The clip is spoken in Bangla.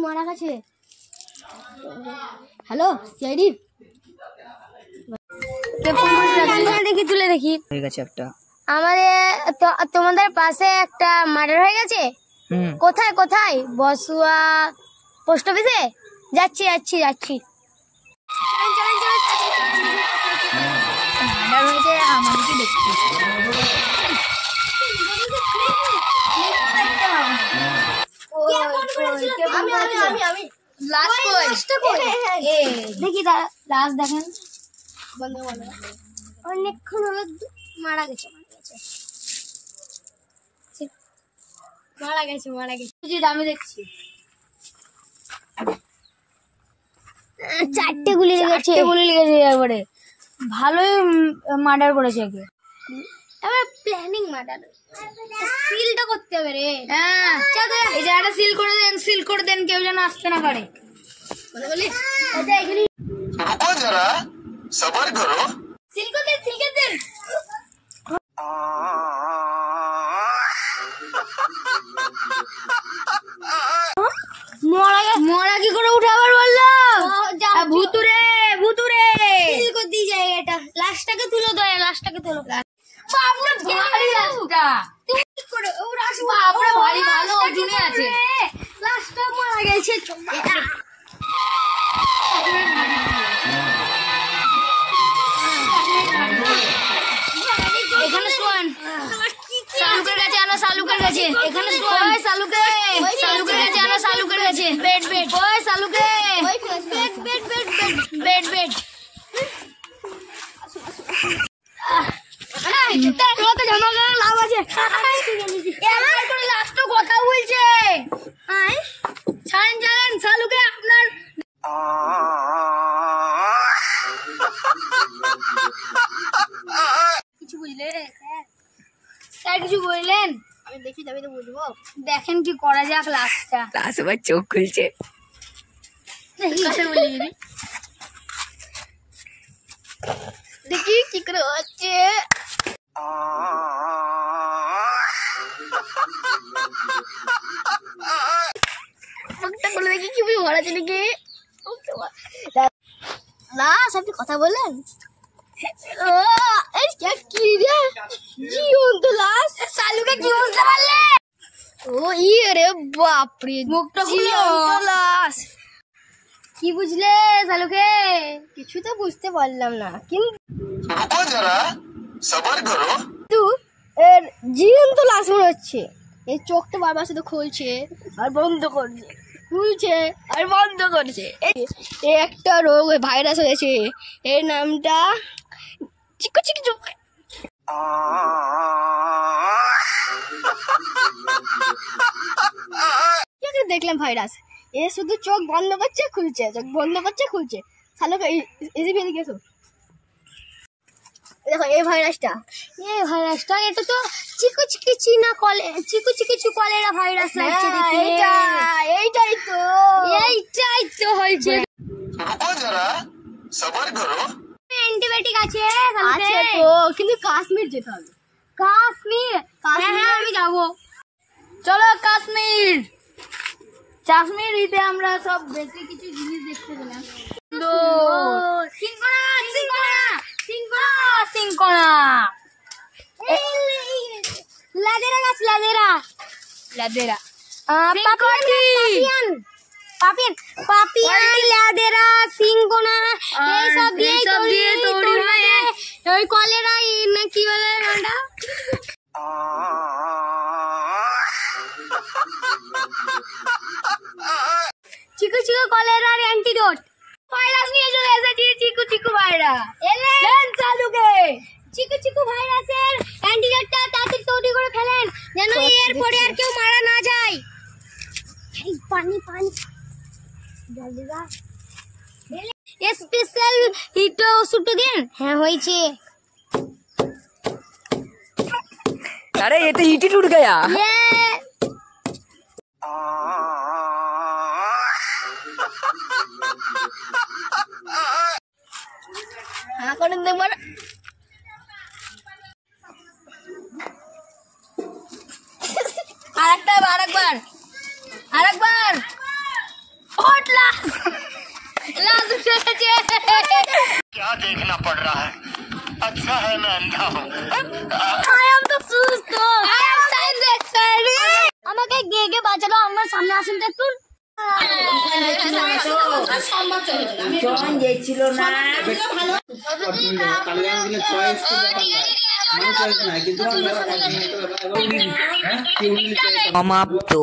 মারা গেছে। হ্যালো সিআইডি, দেখি তুলে দেখি হয়ে গেছে একটা। তোমাদের পাশে একটা মার্ডার হয়ে গেছে। কোথায় কোথায়? বসুয়া পোস্ট অফিসে। যাচ্ছি যাচ্ছি যাচ্ছি। মার্ডার হয়েছে আমাদেরকে দেখতে। দেখি লাশ দেখেন। অনেকক্ষণ হলো মারা গেছে মারা গেছে মারা গেছে। আমি দেখছি 4টে গুলি লেগেছে একবারে। ভালোই মার্ডার করেছে একে। এবার প্ল্যানিং মার্ডার, সিলটা করতে হবে রে। হ্যাঁ এই জায়গাটা সিল করে দেন কেউ যেন আসতে না পারে। বলি रुको जरा सबर करो। সিল করে দেন। মরা কি করে উঠাবার বললো? ভুতুরে সিল করে দি জায়গাটা। লাশটাকে তুলো দয়া, লাশটাকে তুলো। বাবুরা ভারী লাশটা। তুমি কি করে ওরা আসবে? বাবুরা ভারী ভালো ওজনে আছে। লাশটা মারা গেছে। এখানে শোন, শালুকের কাছে আনো, শালুকের কাছে। এখানে শোন, শালুকের কাছে আনো, শালুকের কাছে। বেড ওই শালুকে বেড লাভ আছে। লাস্ট কথা বলছে। ছাড়েন শালুকে আপনার। কিছু বুঝলে স্যার? কিছু বললেন? আমি দেখি যাবি তো বুঝবো। দেখেন কি করা যাক। লাস্টটা লাশ আবার চোখ খুলছে। দেখি কি করে হচ্ছে। দেখি কি ভরা ছিল কি লাশ। আপনি কথা বললেন? কি রে জীবন্ত লাশ? শালুকে কি বুঝতে পারলে? ও রে বাপরে, মুখটা জীবন্ত লাশ। কি বুঝলে শালুকে? কিছু তো বুঝতে পারলাম না, কিন্তু रुको जरा सबर करो। এর জীবন্ত লাশ মনে হচ্ছে। এই চোখটা বারবার শুধু খুলছে আর বন্ধ করছে, খুলছে আর বন্ধ করছে। এই একটা রোগ ভাইরাস হয়েছে, এর নামটা চিকু। দেখলাম ভাইরাস। এ শুধু চোখ বন্ধ করছে খুলছে, চোখ বন্ধ করছে খুলছে। শালুকে এদিকে এসো। দেখো এই ভাইরাসটা এটা তো চিকু কলেরা ভাইরাস লাগছে দেখি। এইটাই তো হয়েছে। रुको जरा सबर करो। অ্যান্টিবায়োটিক আছে তো, কিন্তু কাশ্মীর যেতে হবে। কাশ্মীর আমি যাবো। চলো কাশ্মীরিতে আমরা সব বেশি কিছু জিনিস দেখতে পেলাম। সিংকোনা লাদেরা গাছ, লাদেরা পাপিয়ান লাদেরা সিংকোনা এইসব দিয়ে তৈরি হয়। ওই কলেরা না কি বলে নামটা? চিকু কলেরার অ্যান্টিডোট। ভাইরাস নিয়ে চলে এসেছি। চিকু ভাইরাস এলেন চালুকে। চিকু ভাইরাসের অ্যান্টিডোটটা তাড়াতাড়ি তৈরি করে ফেলেন, যেন এরপরে আর কেউ মারা না যায়। এই পানি স্পেশাল হিট ওষুধ দিন। হ্যাঁ হয়েছে। अरे ये तो ईटी टूट गया। ये দেখবার আরেকবার হট লাস লাস উঠেছে क्या देखना पड़ रहा है अच्छा है मैं अंधा हूँ I am the সুস্থ I am science expert আমাকে গে বাঁচালো আমার সামনে আসুন তো একটু ছিল না সমাপ্ত।